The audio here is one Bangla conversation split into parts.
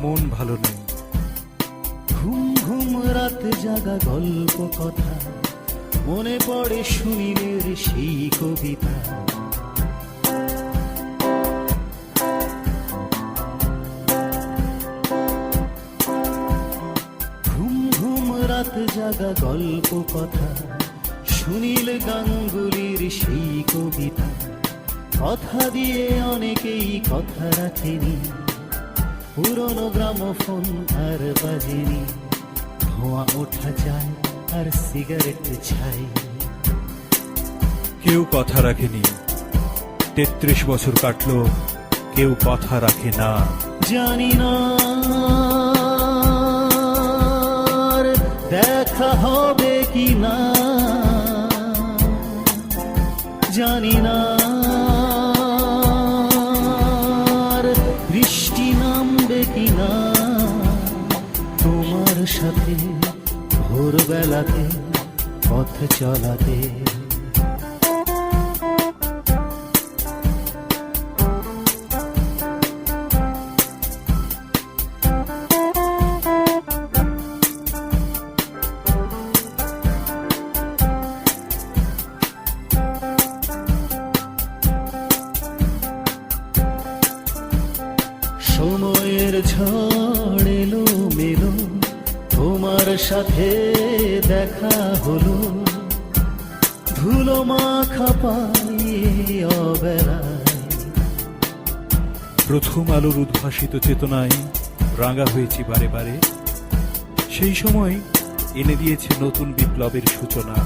মন ভালো নেই। ঘুম ঘুম রাত জাগা গল্প কথা, মনে পড়ে সুনীলের সেই কবিতা। ঘুম ঘুম রাত জাগা গল্প কথা, সুনীল গাঙ্গুলির সেই কবিতা। কথা দিয়ে অনেকেই কথা রাখেনি, পুরনো গ্রামোফোন আর বাজেনি। ধোঁয়া ওঠা যায় আর সিগারেট ছাই। কেউ কথা রাখেনি, ৩৩ বছর কাটলো, কেউ কথা রাখে না। জানি না আর দেখা হবে কি না, জানি না আর বৃষ্টি নামবে কি না। তোমার সাথে ভোরবেলাতে পথ চলাতে। সময়ের ঝড় এলো মেলো, তোমার সাথে দেখা হলো। ধুলো মাখা পায়ে অবেলায়, প্রথম আলোর উদ্ভাসিত চেতনায় রাঙা হয়েছি বারে বারে। সেই সময় এনে দিয়েছে নতুন বিপ্লবের সূচনা।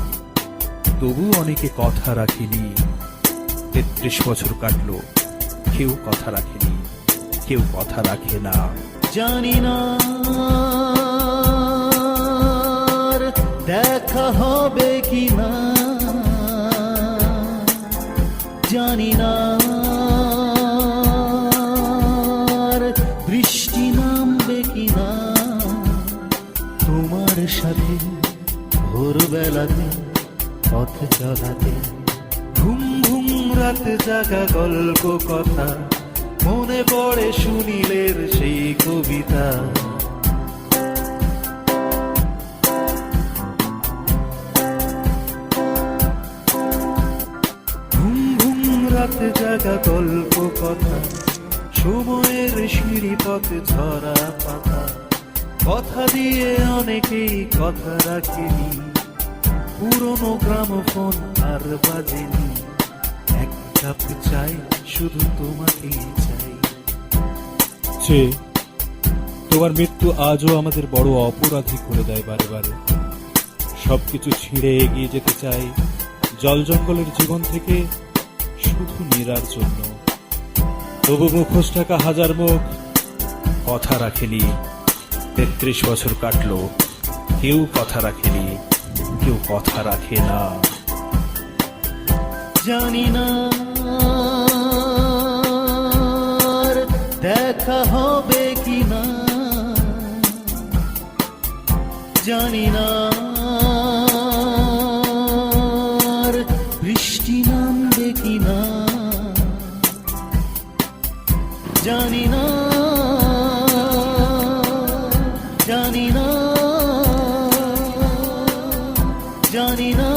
তবু অনেকে কথা রাখেনি, ৩৩ বছর কাটলো, কেউ কথা রাখেনি, কেউ কথা রাখে না। জানি না আর দেখা হবে কি না, জানি না আর বৃষ্টি নামবে কি না। তোমার সাথে ভোরবেলাতে পথ চলাতে। ঘুম ঘুম রাত জাগা গল্প কথা, মনে পড়ে সুনীলের সেই কবিতা। ঘুম ঘুম রাত জাগা গল্প কথা, সময়ের সিঁড়িপথ ঝরা পাতা। কথা দিয়ে অনেকেই কথা রাখেনি, পুরনো গ্রামোফোন আর বাজেনি। এক কাপ চাই, শুধু তোমাকেই চাই। তোমার মৃত্যু আজও আমাদের বড় অপরাধী করে দেয় বারে বারে। সবকিছু ছিঁড়ে এগিয়ে যেতে চাই জল জঙ্গলের জীবন থেকে, শুধু নীরার জন্য। তবু মুখোশ ঢাকা হাজার মুখ কথা রাখেনি, ৩৩ বছর কাটলো, কেউ কথা রাখেনি, কেউ কথা রাখে না। জানি না আর দেখা হবে কি না, জানি না আর বৃষ্টি নামবে কি না, জানি না, জানি না, জানি না।